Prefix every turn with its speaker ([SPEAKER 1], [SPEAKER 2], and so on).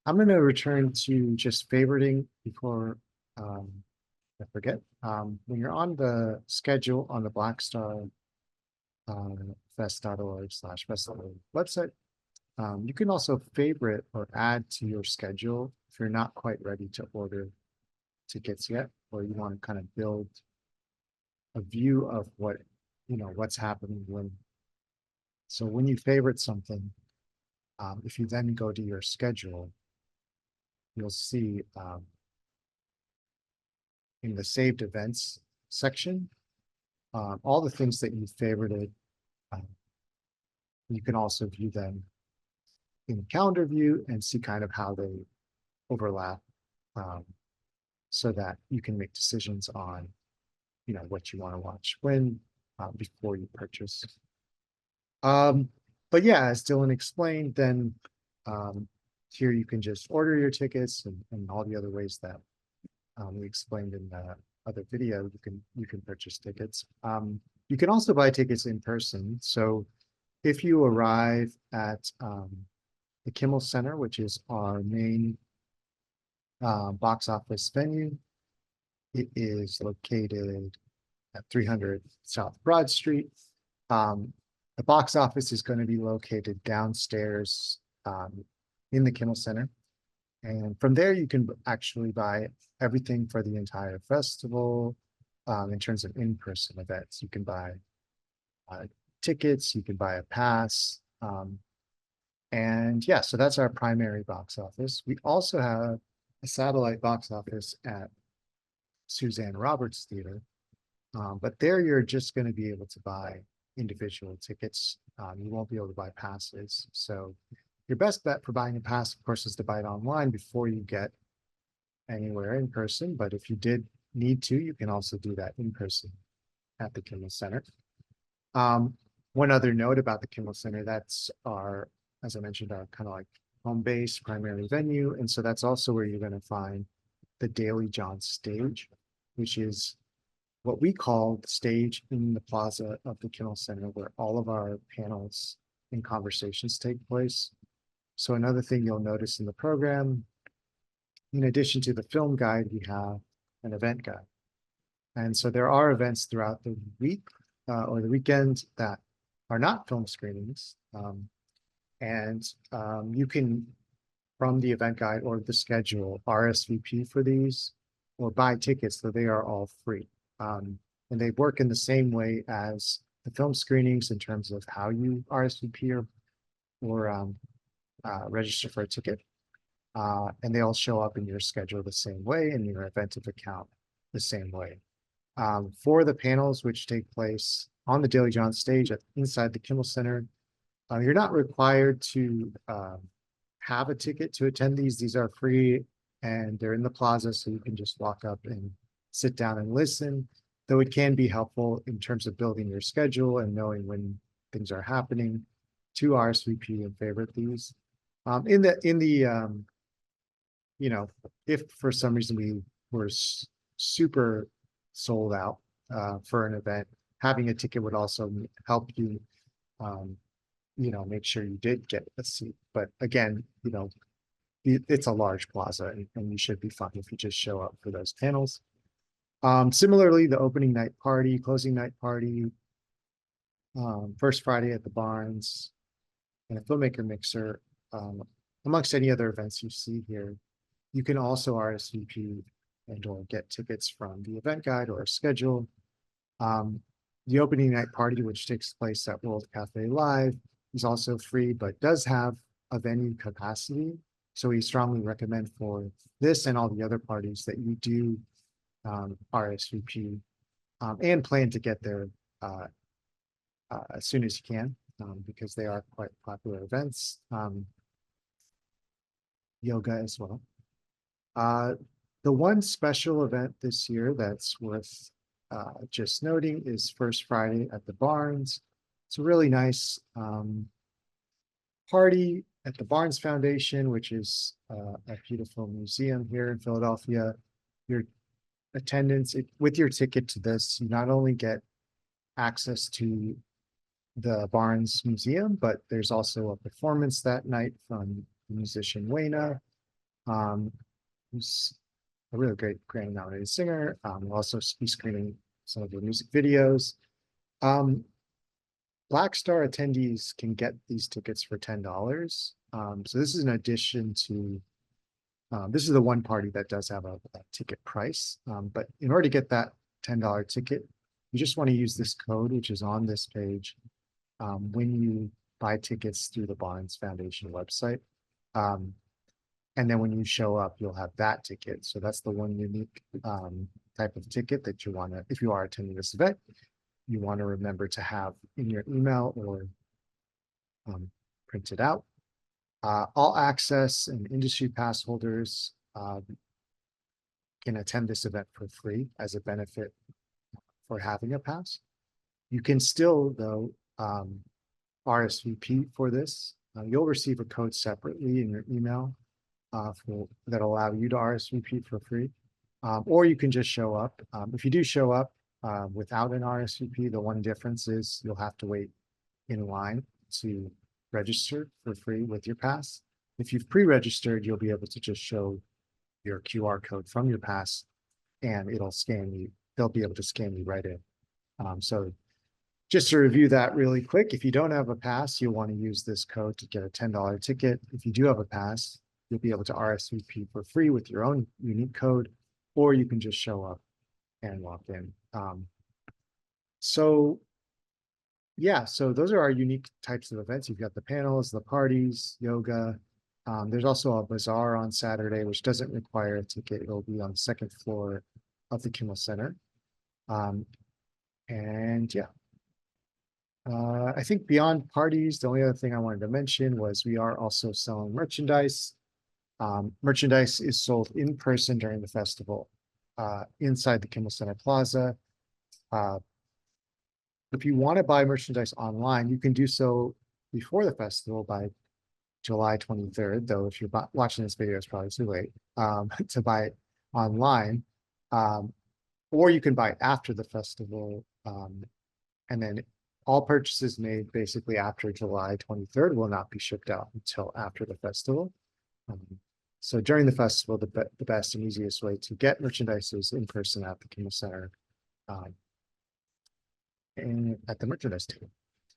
[SPEAKER 1] I'm going to return to just favoriting before um, I forget. When you're on the schedule on the Blackstar uh, fest.org/festival website, you can also favorite or add to your schedule if you're not quite ready to order tickets yet, or you want to kind of build a view of what's happening when. So when you favorite something, if you then go to your schedule, you'll see in the saved events section, all the things that you favorited. Um, you can also view them in calendar view and see kind of how they overlap, um, so that you can make decisions on what you want to watch when, before you purchase. Um, but yeah, as Dylan explained, then um, here you can just order your tickets and all the other ways that we explained in the other video. You can purchase tickets. You can also buy tickets in person. So if you arrive at the Kimmel Center, which is our main box office venue, it is located at 300 South Broad Street. The box office is going to be located downstairs in the Kimmel Center. And from there, you can actually buy everything for the entire festival in terms of in-person events. You can buy tickets, you can buy a pass. And yeah, so that's our primary box office. We also have a satellite box office at Suzanne Roberts Theater. But there you're just going to be able to buy individual tickets. You won't be able to buy passes. So your best bet for buying a pass, of course, is to buy it online before you get anywhere in person. But if you did need to, you can also do that in person at the Kimmel Center. One other note about the Kimmel Center, that's our, as I mentioned, our kind of like home base, primary venue. And so that's also where you're going to find the Daily John stage, which is what we call the stage in the plaza of the Kimmel Center, where all of our panels and conversations take place. So another thing you'll notice in the program, in addition to the film guide, we have an event guide. And so there are events throughout the week or the weekend that are not film screenings. You can, from the event guide or the schedule, RSVP for these or buy tickets, so they are all free. And they work in the same way as the film screenings in terms of how you RSVP or register for a ticket. And they all show up in your schedule the same way, in your Eventive account the same way. For the panels which take place on the Daily John stage inside the Kimmel Center, you're not required to have a ticket to attend these. These are free and they're in the plaza, so you can just walk up and sit down and listen, though it can be helpful in terms of building your schedule and knowing when things are happening to RSVP and favorite these. If for some reason we were super sold out for an event, having a ticket would also help you, make sure you did get a seat. But again, it's a large plaza and you should be fine if you just show up for those panels. Similarly, the opening night party, closing night party, First Friday at the Barns, and a filmmaker mixer, amongst any other events you see here, you can also RSVP and or get tickets from the event guide or schedule. The opening night party, which takes place at World Cafe Live, is also free, but does have a venue capacity. So we strongly recommend for this and all the other parties that you do RSVP and plan to get there as soon as you can, because they are quite popular events. Yoga as well. The one special event this year that's worth just noting is First Friday at the Barns. It's a really nice party at the Barnes Foundation, which is a beautiful museum here in Philadelphia. Your attendance with your ticket to this, you not only get access to the Barnes Museum, but there's also a performance that night from the musician Wayna. who's a really great Grammy-nominated singer. We'll also be screening some of the music videos. Black Star attendees can get these tickets for $10. So this is in addition to, this is the one party that does have a ticket price. But in order to get that $10 ticket, you just want to use this code, which is on this page, when you buy tickets through the Barnes Foundation website. And then when you show up, you'll have that ticket. So that's the one unique type of ticket that you want to, if you are attending this event, you want to remember to have in your email or print it out. All access and industry pass holders can attend this event for free as a benefit for having a pass. You can still, though, RSVP for this. You'll receive a code separately in your email that'll allow you to RSVP for free, or you can just show up. If you do show up without an RSVP, the one difference is you'll have to wait in line to register for free with your pass. If you've pre-registered, you'll be able to just show your QR code from your pass and it'll scan you. They'll be able to scan you right in. So just to review that really quick, if you don't have a pass, you'll want to use this code to get a $10 ticket. If you do have a pass, you'll be able to RSVP for free with your own unique code, or you can just show up and walk in. So those are our unique types of events. You've got the panels, the parties, yoga. There's also a bazaar on Saturday, which doesn't require a ticket. It'll be on the second floor of the Kimmel Center. I think beyond parties, the only other thing I wanted to mention was we are also selling merchandise. Merchandise is sold in person during the festival inside the Kimmel Center Plaza. If you want to buy merchandise online, you can do so before the festival by July 23rd, though if you're watching this video, it's probably too late to buy it online. Or you can buy it after the festival. And then all purchases made basically after July 23rd will not be shipped out until after the festival. So during the festival, the best and easiest way to get merchandise is in person at the Kimmel Center and at the merchandise table.